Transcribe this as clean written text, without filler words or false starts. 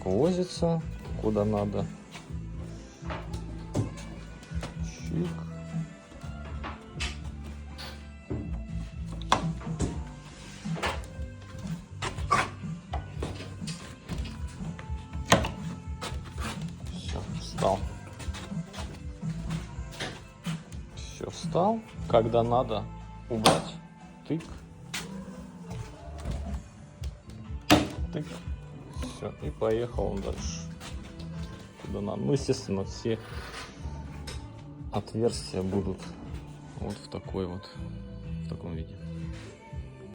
возится куда надо. Чик. Все, встал. Все, встал. Когда надо убрать, тык. Тык. Все, и поехал он дальше. Куда надо. Ну, естественно, все отверстия будут вот в таком виде.